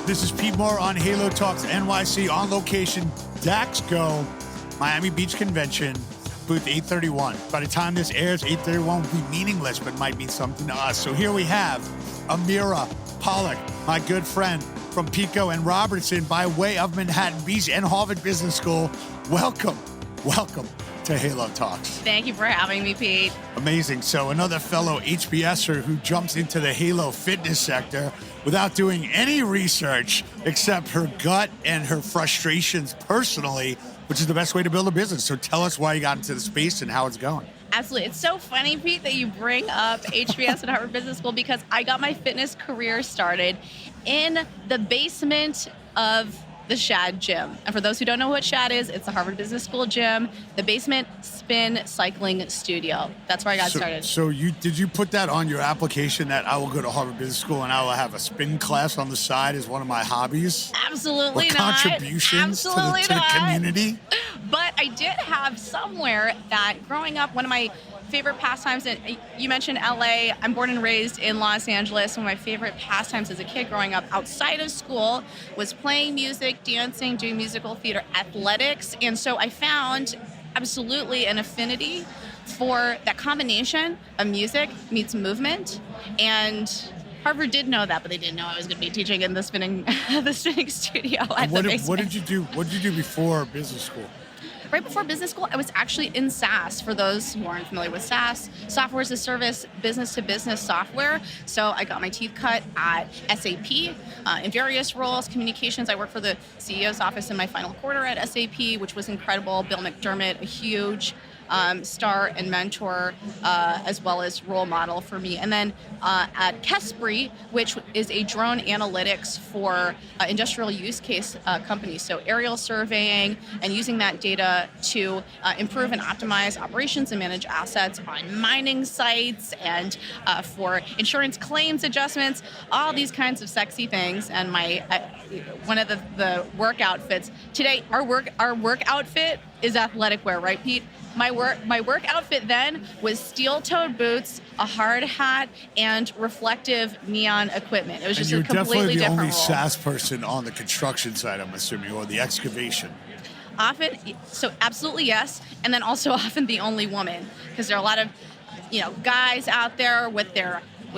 This is Pete Moore on Halo Talks NYC on location, Dax Go, Miami Beach Convention, booth 831. By the time this airs, 831 will be meaningless, but might mean something to us. So here we have Amira Polack, my good friend from Pico and Robertson by way of Manhattan Beach and Harvard Business School. Welcome to Halo Talks. Thank you for having me, Pete. Amazing. So another fellow HBSer who jumps into the Halo fitness sector without doing any research except her gut and her frustrations personally, which is the best way to build a business. So tell us why you got into the space and how it's going. Absolutely. It's so funny, Pete, that you bring up HBS at Harvard Business School because I got my fitness career started in the basement of the Shad Gym. And for those who don't know what Shad is, it's the Harvard Business School gym, the basement spin cycling studio. That's where I got started. So did you put that on your application that I will go to Harvard Business School and I will have a spin class on the side as one of my hobbies? Absolutely or not. Contributions to the community? But I did have somewhere that growing up, one of my favorite pastimes, and you mentioned LA, I'm born and raised in Los Angeles. One of my favorite pastimes as a kid growing up outside of school was playing music, dancing, doing musical theater, athletics. And so I found absolutely an affinity for that combination of music meets movement. And Harvard did know that, but they didn't know I was going to be teaching in the spinning studio at the basement. What did you do before business school? Right before business school, I was actually in SaaS. For those who aren't familiar with SaaS, software as a service, business-to-business software. So I got my teeth cut at SAP in various roles, communications. I worked for the CEO's office in my final quarter at SAP, which was incredible. Bill McDermott, a huge star and mentor, as well as role model for me. And then at Kespri, which is a drone analytics for industrial use case companies. So aerial surveying and using that data to improve and optimize operations and manage assets on mining sites and for insurance claims adjustments, all these kinds of sexy things. And my one of the work outfits today, our work outfit is athletic wear, right, Pete? My work outfit then was steel-toed boots, a hard hat, and reflective neon equipment. It was just a completely different role. You're definitely the only SaaS person on the construction side, I'm assuming, or the excavation. Often, so absolutely yes, and then also often the only woman, because there are a lot of, guys out there with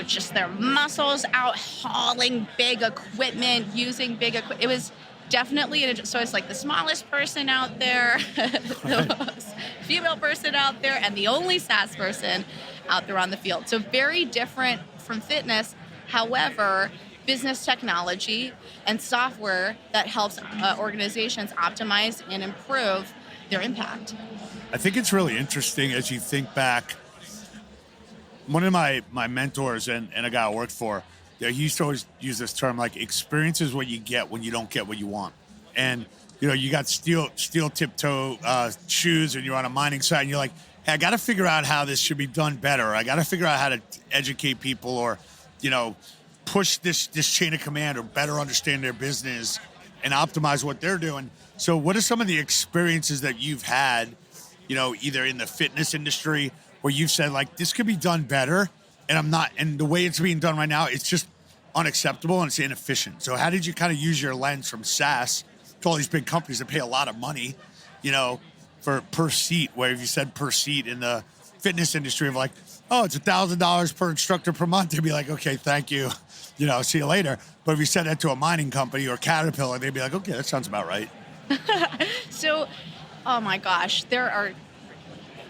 just their muscles out hauling big equipment, using big equipment. It was definitely, so it's like the smallest person out there, the most female person out there, and the only SaaS person out there on the field. So very different from fitness. However, business technology and software that helps organizations optimize and improve their impact. I think it's really interesting as you think back. One of my mentors and a guy I worked for, he used to always use this term, like, experience is what you get when you don't get what you want. And, you got steel tip-toe shoes and you're on a mining site and you're like, hey, I got to figure out how this should be done better. I got to figure out how to educate people or, push this chain of command or better understand their business and optimize what they're doing. So what are some of the experiences that you've had, either in the fitness industry where you've said, like, this could be done better and the way it's being done right now, it's just unacceptable and it's inefficient. So how did you kind of use your lens from SaaS to all these big companies that pay a lot of money, for per seat, where if you said per seat in the fitness industry of like, oh, it's $1,000 per instructor per month, they'd be like, okay, thank you, see you later. But if you said that to a mining company or Caterpillar, they'd be like, okay, that sounds about right. So, oh my gosh, there are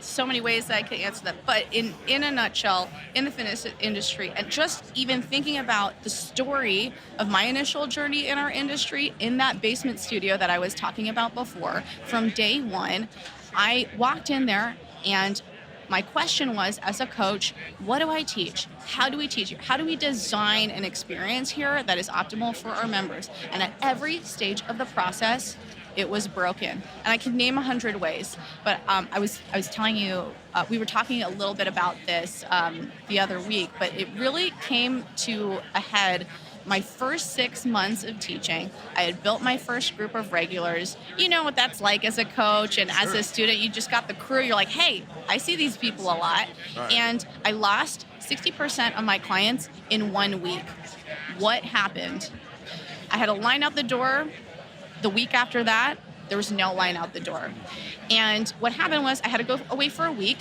so many ways that I could answer that. But in a nutshell, in the fitness industry, and just even thinking about the story of my initial journey in our industry, in that basement studio that I was talking about before, from day one, I walked in there and my question was, as a coach, what do I teach? How do we teach it? How do we design an experience here that is optimal for our members? And at every stage of the process, it was broken. And I could name 100 ways, but I was telling you, we were talking a little bit about this the other week, but it really came to a head my first 6 months of teaching. I had built my first group of regulars. You know what that's like as a coach and as a student, you just got the crew. You're like, hey, I see these people a lot. Right. And I lost 60% of my clients in 1 week. What happened? I had a line out the door. The week after that, there was no line out the door. And what happened was I had to go away for a week.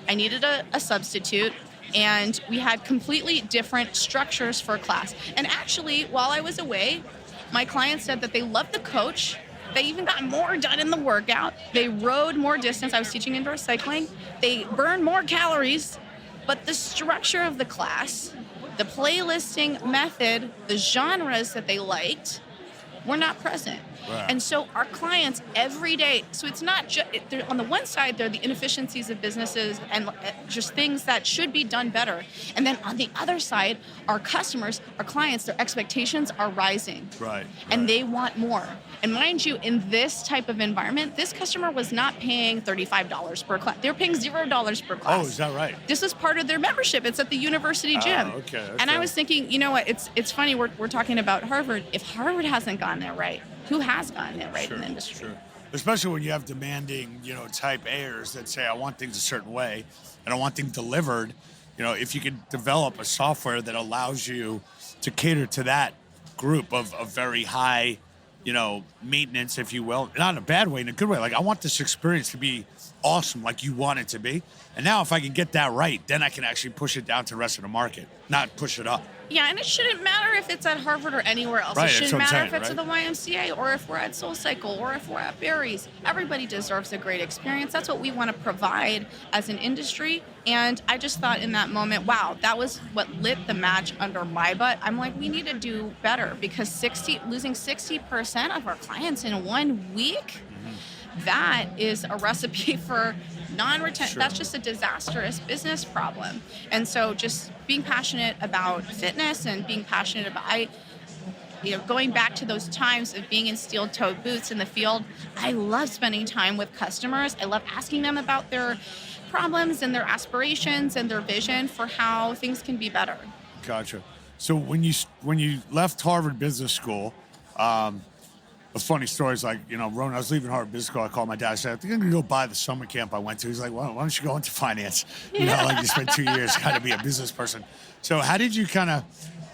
I needed a substitute, and we had completely different structures for class. And actually, while I was away, my clients said that they loved the coach. They even got more done in the workout. They rode more distance. I was teaching indoor cycling. They burned more calories, but the structure of the class, the playlisting method, the genres that they liked were not present. Right. And so our clients every day, so it's not just, on the one side, they're the inefficiencies of businesses and just things that should be done better. And then on the other side, our customers, our clients, their expectations are rising. Right. And they want more. And mind you, in this type of environment, this customer was not paying $35 per class. They were paying $0 per class. Oh, is that right? This is part of their membership. It's at the university gym. Okay. And I was thinking, you know what? It's funny. We're talking about Harvard. If Harvard hasn't gone there right, who has gotten it right in the industry? Sure. Especially when you have demanding, type A's that say, I want things a certain way and I want things delivered. If you can develop a software that allows you to cater to that group of very high, maintenance, if you will, not in a bad way, in a good way. Like, I want this experience to be awesome, like you want it to be. And now if I can get that right, then I can actually push it down to the rest of the market, not push it up. Yeah, and it shouldn't matter if it's at Harvard or anywhere else. Right, it shouldn't matter if it's right? at the YMCA or if we're at SoulCycle or if we're at Barry's. Everybody deserves a great experience. That's what we want to provide as an industry. And I just thought in that moment, wow, that was what lit the match under my butt. I'm like, we need to do better because losing 60% of our clients in 1 week, that is a recipe for non-retention. Sure. That's just a disastrous business problem. And so just being passionate about fitness and being passionate about, going back to those times of being in steel-toed boots in the field, I love spending time with customers. I love asking them about their problems and their aspirations and their vision for how things can be better. Gotcha. So when you left Harvard Business School, a funny story is like, Ronan, I was leaving Harvard Business School. I called my dad. I said, I think I'm going to go buy the summer camp I went to. He's like, why don't you go into finance? Like you spent 2 years, got to be a business person. So how did you kind of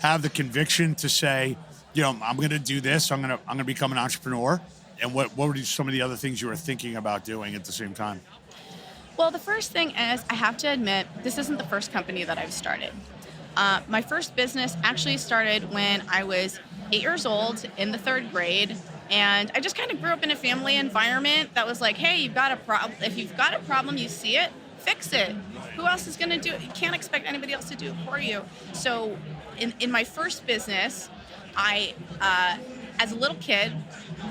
have the conviction to say, I'm going to do this. I'm going to become an entrepreneur. And what were some of the other things you were thinking about doing at the same time? Well, the first thing is I have to admit, this isn't the first company that I've started. My first business actually started when I was 8 years old in the 3rd grade. And I just kind of grew up in a family environment that was like, hey, you've got a problem. If you've got a problem, you see it, fix it. Who else is going to do it? You can't expect anybody else to do it for you. So in my first business, I, as a little kid,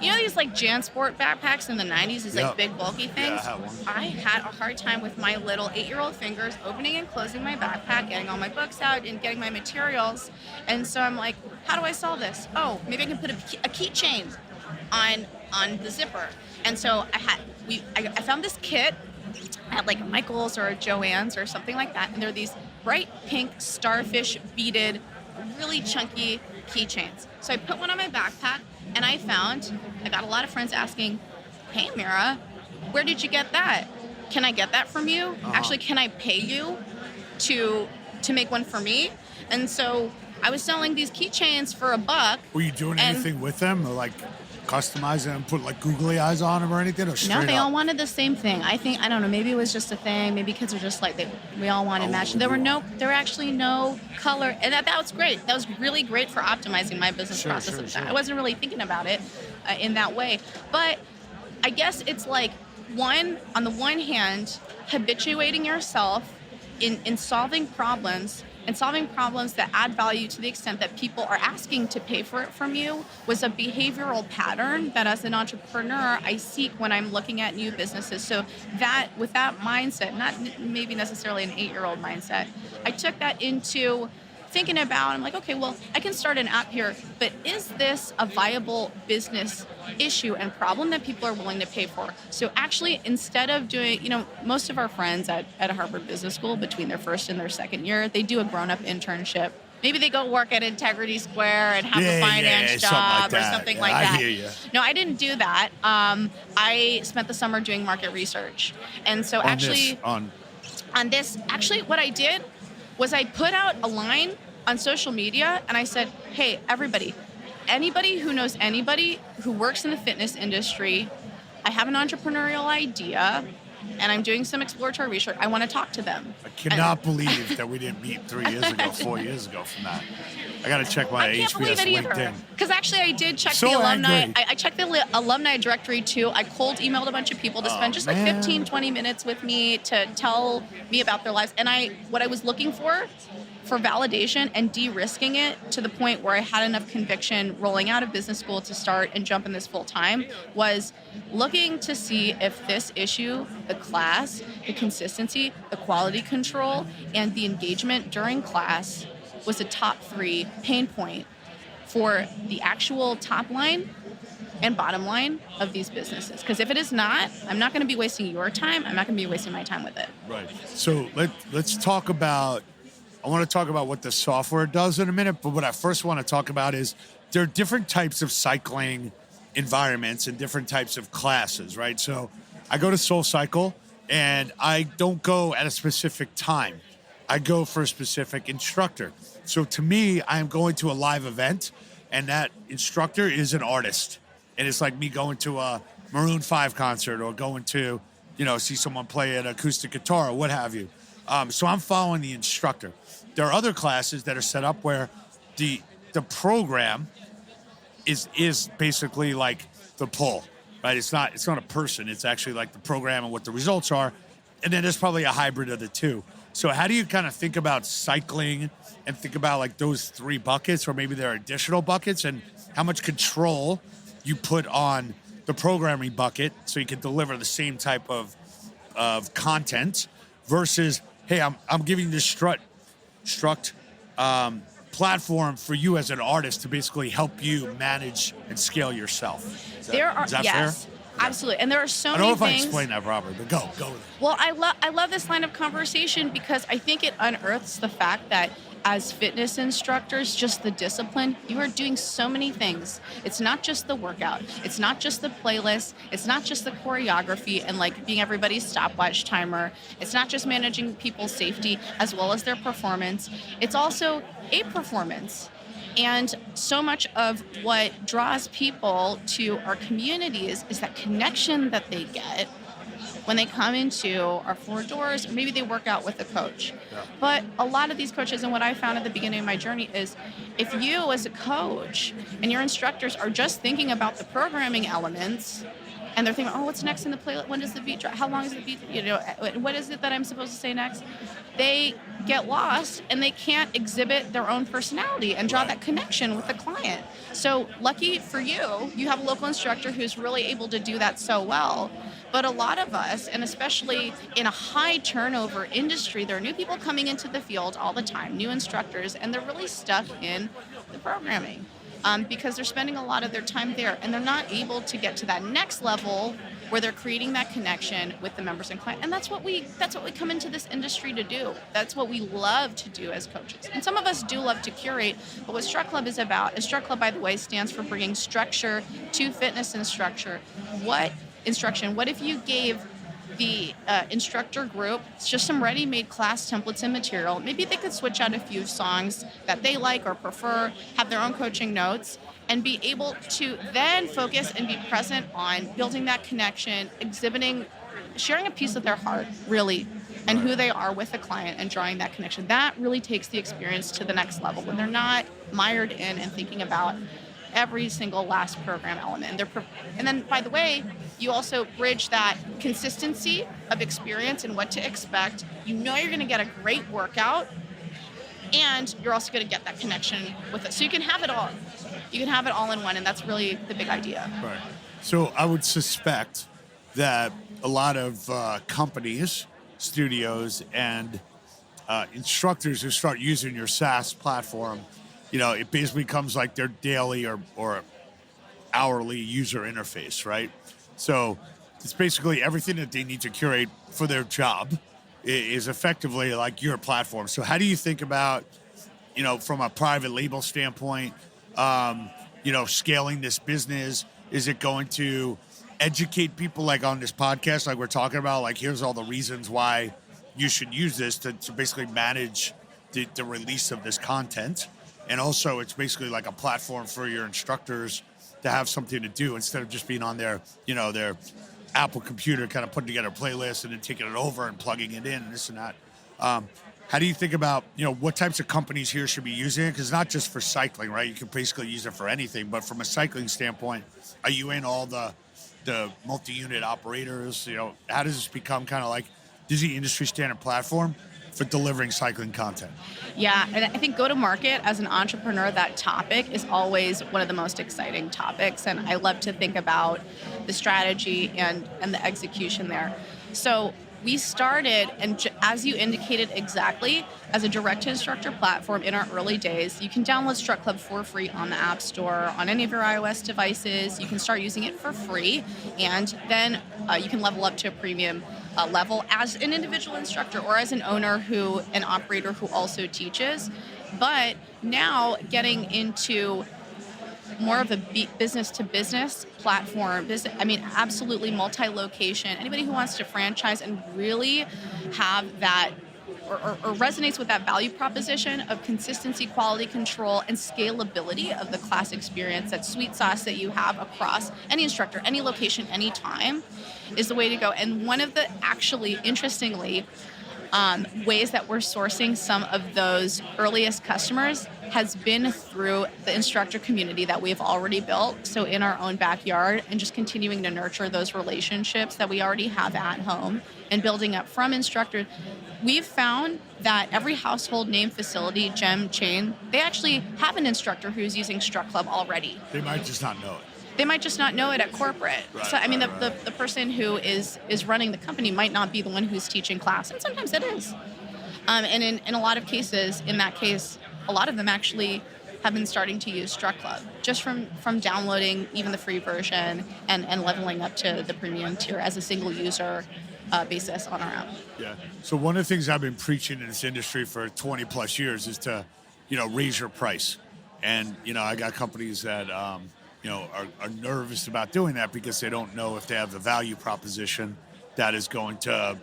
these like JanSport backpacks in the 90s, these like big bulky things? Yeah, I had one. I had a hard time with my little 8-year-old fingers opening and closing my backpack, getting all my books out and getting my materials. And so I'm like, how do I solve this? Oh, maybe I can put a keychain on the zipper. And so I found this kit at like Michael's or Joann's or something like that, and they're these bright pink starfish beaded, really chunky keychains. So I put one on my backpack, and I got a lot of friends asking, hey Amira, where did you get that? Can I get that from you? Actually, can I pay you to make one for me? And so I was selling these keychains for $1. Were you doing anything with them, or like customize them, put like googly eyes on them or anything? Or no, they all wanted the same thing. I don't know, maybe it was just a thing. Maybe kids are just like, we all wanted matching. There were actually no color. And that was great. That was really great for optimizing my business process. Sure. I wasn't really thinking about it in that way. But I guess it's like, on the one hand, habituating yourself in solving problems and solving problems that add value to the extent that people are asking to pay for it from you was a behavioral pattern that as an entrepreneur I seek when I'm looking at new businesses. So that, with that mindset, not maybe necessarily an 8-year-old mindset, I took that into thinking about, I'm like, okay, well, I can start an app here, but is this a viable business issue and problem that people are willing to pay for? So actually, instead of doing, most of our friends at Harvard Business School, between their first and their second year, they do a grown-up internship. Maybe they go work at Integrity Square and have a finance job or something like that. I hear you. No, I didn't do that. I spent the summer doing market research. And so on this, what I did was I put out a line on social media and I said, hey, everybody, anybody who knows anybody who works in the fitness industry, I have an entrepreneurial idea and I'm doing some exploratory research. I want to talk to them. I cannot believe that we didn't meet 3 years ago, 4 years ago from that. I got to check my HBS LinkedIn. Because actually I did check the alumni. I checked the alumni directory too. I cold emailed a bunch of people to spend just like 15, 20 minutes with me to tell me about their lives. And what I was looking for validation and de-risking it to the point where I had enough conviction rolling out of business school to start and jump in this full time was looking to see if this issue, the class, the consistency, the quality control, and the engagement during class was a top 3 pain point for the actual top line and bottom line of these businesses. Because if it is not, I'm not going to be wasting your time. I'm not going to be wasting my time with it. Right. So let's talk about, I want to talk about what the software does in a minute, but what I first want to talk about is there are different types of cycling environments and different types of classes, right? So I go to Soul Cycle and I don't go at a specific time. I go for a specific instructor. So to me, I am going to a live event and that instructor is an artist. And it's like me going to a Maroon 5 concert or going to, see someone play an acoustic guitar or what have you. So I'm following the instructor. There are other classes that are set up where the program is basically like the pull, right? It's not a person. It's actually like the program and what the results are. And then there's probably a hybrid of the two. So how do you kind of think about cycling and think about like those 3 buckets, or maybe there are additional buckets, and how much control you put on the programming bucket so you can deliver the same type of content versus, hey, I'm giving this struct platform for you as an artist to basically help you manage and scale yourself. Is that fair? Absolutely. And there are so many things. I don't know if I explained that, Robert, but go with it. Well, I love this line of conversation because I think it unearths the fact that as fitness instructors, just the discipline, you are doing so many things. It's not just the workout. It's not just the playlist. It's not just the choreography and like being everybody's stopwatch timer. It's not just managing people's safety as well as their performance. It's also a performance. And so much of what draws people to our communities is that connection that they get when they come into our 4 doors, or maybe they work out with a coach. Yeah. But a lot of these coaches, and what I found at the beginning of my journey is, if you as a coach and your instructors are just thinking about the programming elements, and they're thinking, what's next in the playlist? When does the beat drop? How long is the beat? What is it that I'm supposed to say next? They get lost and they can't exhibit their own personality and draw that connection with the client. So lucky for you, you have a local instructor who's really able to do that so well. But a lot of us, and especially in a high turnover industry, there are new people coming into the field all the time, new instructors, and they're really stuck in the programming. Because they're spending a lot of their time there and they're not able to get to that next level where they're creating that connection with the members and clients. And that's what we come into this industry to do. That's what we love to do as coaches. And some of us do love to curate, but what Struct Club is about, and Struct Club, by the way, stands for bringing structure to fitness instruction. What if you gave the instructor group just some ready-made class templates and material? Maybe they could switch out a few songs that they like or prefer, have their own coaching notes, and be able to then focus and be present on building that connection, sharing a piece of their heart, really, and who they are with the client and drawing that connection. That really takes the experience to the next level when they're not mired in and thinking about every single last program element. And then, by the way, you also bridge that consistency of experience and what to expect. You know you're going to get a great workout, and you're also going to get that connection with it. So you can have it all. You can have it all in one, and that's really the big idea. Right. So I would suspect that a lot of companies, studios, and instructors who start using your SaaS platform, it basically becomes like their daily or hourly user interface, right? So it's basically everything that they need to curate for their job is effectively like your platform. So how do you think about, from a private label standpoint, scaling this business? Is it going to educate people like on this podcast, like we're talking about, like here's all the reasons why you should use this to basically manage the release of this content? And also, it's basically like a platform for your instructors to have something to do instead of just being on their, their Apple computer, kind of putting together a playlist and then taking it over and plugging it in and this and that. How do you think about, what types of companies here should be using it? Because not just for cycling, right? You can basically use it for anything. But from a cycling standpoint, are you in all the multi-unit operators? How does this become kind of like, this is the industry standard platform for delivering cycling content? Yeah, and I think go-to-market as an entrepreneur, that topic is always one of the most exciting topics, and I love to think about the strategy and the execution there. So we started, and as you indicated exactly, as a direct-to-instructor platform in our early days. You can download Strut Club for free on the App Store, on any of your iOS devices. You can start using it for free, and then you can level up to a premium level as an individual instructor or as an owner an operator who also teaches. But now getting into more of a business-to-business platform. Absolutely multi-location. Anybody who wants to franchise and really have that or resonates with that value proposition of consistency, quality control, and scalability of the class experience, that sweet sauce that you have across any instructor, any location, any time, is the way to go. And one of the, actually, interestingly, ways that we're sourcing some of those earliest customers has been through the instructor community that we've already built, so in our own backyard, and just continuing to nurture those relationships that we already have at home and building up from instructors. We've found that every household name facility, gym, chain, they actually have an instructor who's using Strut Club already. They might just not know it. They might just not know it at corporate. Right, so, the person who is running the company might not be the one who's teaching class, and sometimes it is. And in a lot of cases, in that case, a lot of them actually have been starting to use Strut Club just from downloading even the free version and leveling up to the premium tier as a single user basis on our app. Yeah. So one of the things I've been preaching in this industry for 20 plus years is to, raise your price. And, I got companies that, are nervous about doing that because they don't know if they have the value proposition that is going to,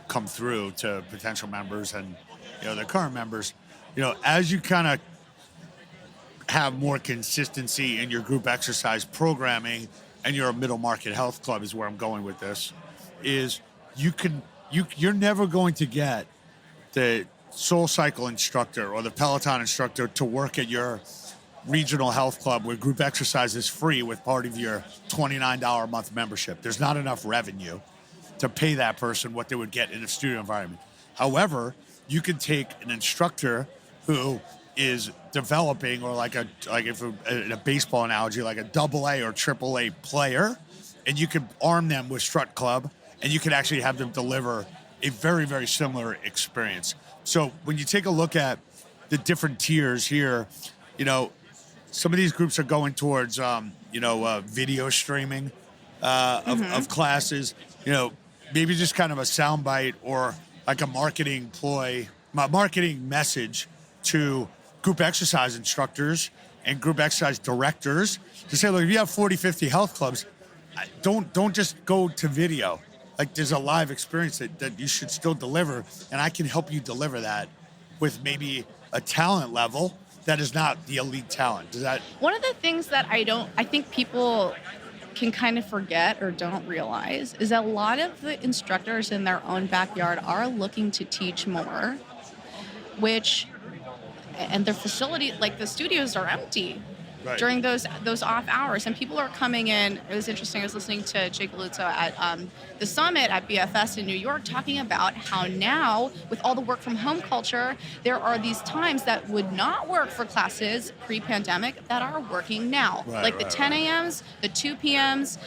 come through to potential members and, their current members. As you kind of have more consistency in your group exercise programming, and you're a middle market health club is where I'm going with this, is you're never going to get the Soul Cycle instructor or the Peloton instructor to work at your regional health club where group exercise is free with part of your $29 a month membership. There's not enough revenue to pay that person what they would get in a studio environment. However, you can take an instructor who is developing, or in a baseball analogy, like a AA or AAA player, and you can arm them with Strut Club, and you can actually have them deliver a very, very similar experience. So when you take a look at the different tiers here, some of these groups are going towards, video streaming of classes, maybe just kind of a soundbite or like a marketing message to group exercise instructors and group exercise directors to say, look, if you have 40, 50 health clubs, don't just go to video. Like, there's a live experience that you should still deliver, and I can help you deliver that with maybe a talent level that is not the elite talent. Does that? One of the things that I think people can kind of forget or don't realize is that a lot of the instructors in their own backyard are looking to teach more, and their facility, like the studios, are empty. Right. During those off hours, and people are coming in. It was interesting. I was listening to Jake Luzzo at the summit at BFS in New York, talking about how now, with all the work from home culture, there are these times that would not work for classes pre-pandemic that are working now, like the 10 a.m.s, the 2 p.m.s,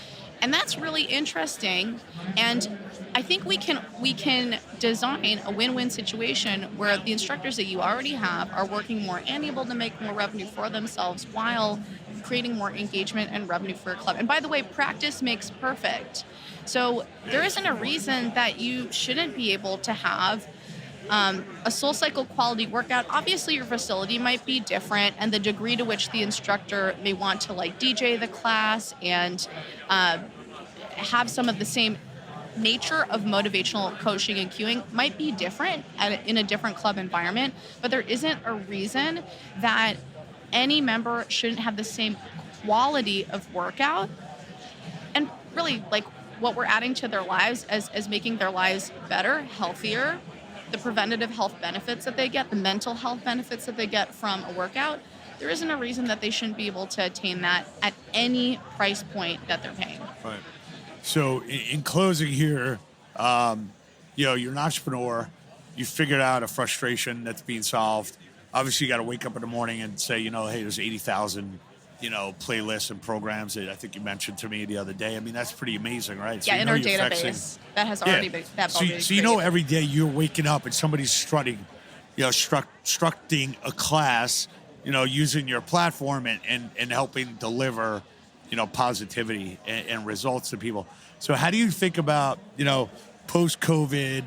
and that's really interesting. And I think we can design a win-win situation where the instructors that you already have are working more and able to make more revenue for themselves while creating more engagement and revenue for your club. And by the way, practice makes perfect. So there isn't a reason that you shouldn't be able to have a Soul Cycle quality workout. Obviously, your facility might be different, and the degree to which the instructor may want to DJ the class and have some of the same nature of motivational coaching and cueing might be different in a different club environment, but there isn't a reason that any member shouldn't have the same quality of workout and really like what we're adding to their lives as making their lives better, healthier, the preventative health benefits that they get, the mental health benefits that they get from a workout. There isn't a reason that they shouldn't be able to attain that at any price point that they're paying. Right. So in closing here, you're an entrepreneur. You figured out a frustration that's being solved. Obviously, you got to wake up in the morning and say, hey, there's 80,000, playlists and programs that I think you mentioned to me the other day. I mean, that's pretty amazing, right? Yeah, in our database that has already been. So every day you're waking up and somebody's structuring a class, using your platform and helping deliver, positivity and results to people. So how do you think about, post-COVID,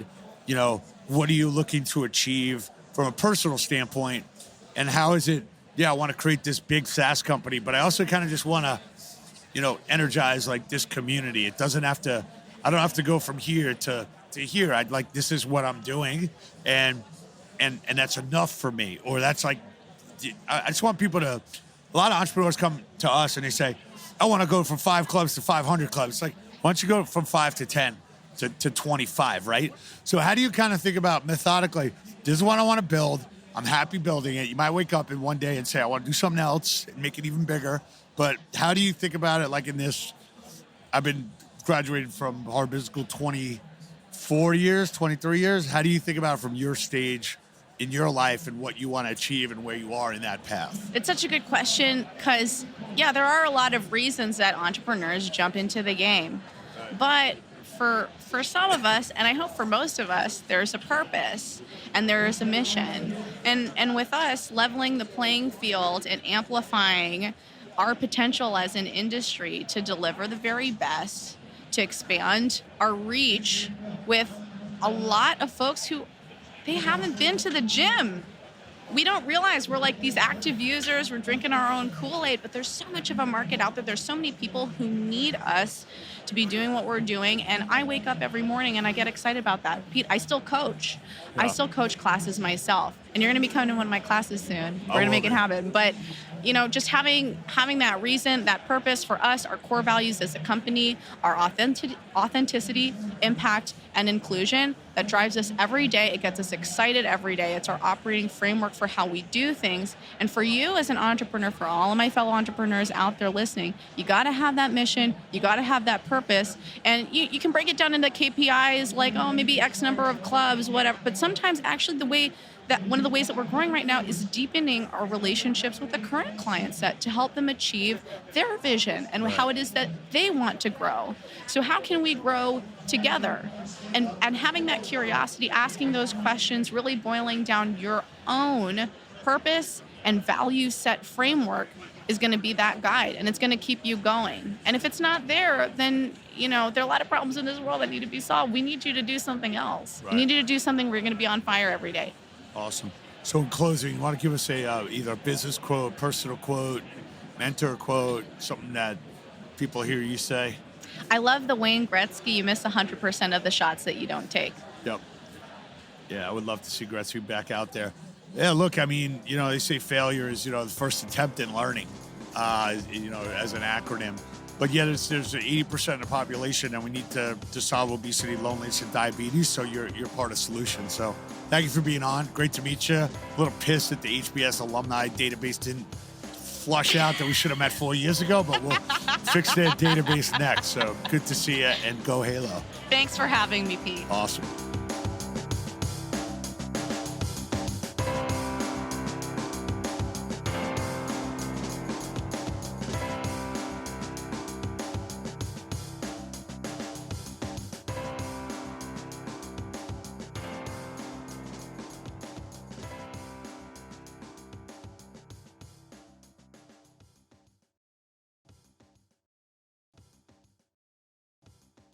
what are you looking to achieve from a personal standpoint? And how is it, I want to create this big SaaS company, but I also kind of just want to, energize like this community. I don't have to go from here to here. This is what I'm doing. And that's enough for me. Or that's like, I just want people to, a lot of entrepreneurs come to us and they say, I want to go from 5 clubs to 500 clubs. It's like, why don't you go from 5 to 10 to 25, right? So how do you kind of think about methodically, this is what I want to build. I'm happy building it. You might wake up in one day and say, I want to do something else and make it even bigger. But how do you think about it? Like in this, I've been graduated from Harvard Business School 23 years. How do you think about it from your stage in your life and what you want to achieve and where you are in that path? It's such a good question because, there are a lot of reasons that entrepreneurs jump into the game. But for some of us, and I hope for most of us, there's a purpose and there is a mission. And with us, leveling the playing field and amplifying our potential as an industry to deliver the very best, to expand our reach with a lot of folks who they haven't been to the gym. We don't realize we're like these active users, we're drinking our own Kool-Aid, but there's so much of a market out there. There's so many people who need us to be doing what we're doing. And I wake up every morning and I get excited about that. Pete, I still coach. Yeah. I still coach classes myself. And you're going to be coming to one of my classes soon. We're going to make it happen. But, just having that reason, that purpose for us, our core values as a company, our authenticity, impact, and inclusion, that drives us every day. It gets us excited every day. It's our operating framework for how we do things. And for you as an entrepreneur, for all of my fellow entrepreneurs out there listening, you got to have that mission. You got to have that purpose. And you can break it down into KPIs like, maybe X number of clubs, whatever. But sometimes actually one of the ways that we're growing right now is deepening our relationships with the current client set to help them achieve their vision and how it is that they want to grow. So how can we grow together? And having that curiosity, asking those questions, really boiling down your own purpose and value set framework is going to be that guide, and it's going to keep you going. And if it's not there, then there are a lot of problems in this world that need to be solved. We need you to do something else. Right. We need you to do something where you're going to be on fire every day. Awesome. So in closing, you want to give us either a business quote, personal quote, mentor quote, something that people hear you say? I love the Wayne Gretzky, you miss 100% of the shots that you don't take. Yep. Yeah, I would love to see Gretzky back out there. Yeah, look, I mean, they say failure is, the first attempt in learning, as an acronym. But yeah, there's 80% of the population, and we need to solve obesity, loneliness, and diabetes. So you're part of the solution. So thank you for being on. Great to meet you. A little pissed that the HBS alumni database didn't flush out that we should have met 4 years ago, but we'll fix that database next. So good to see you, and go Halo. Thanks for having me, Pete. Awesome.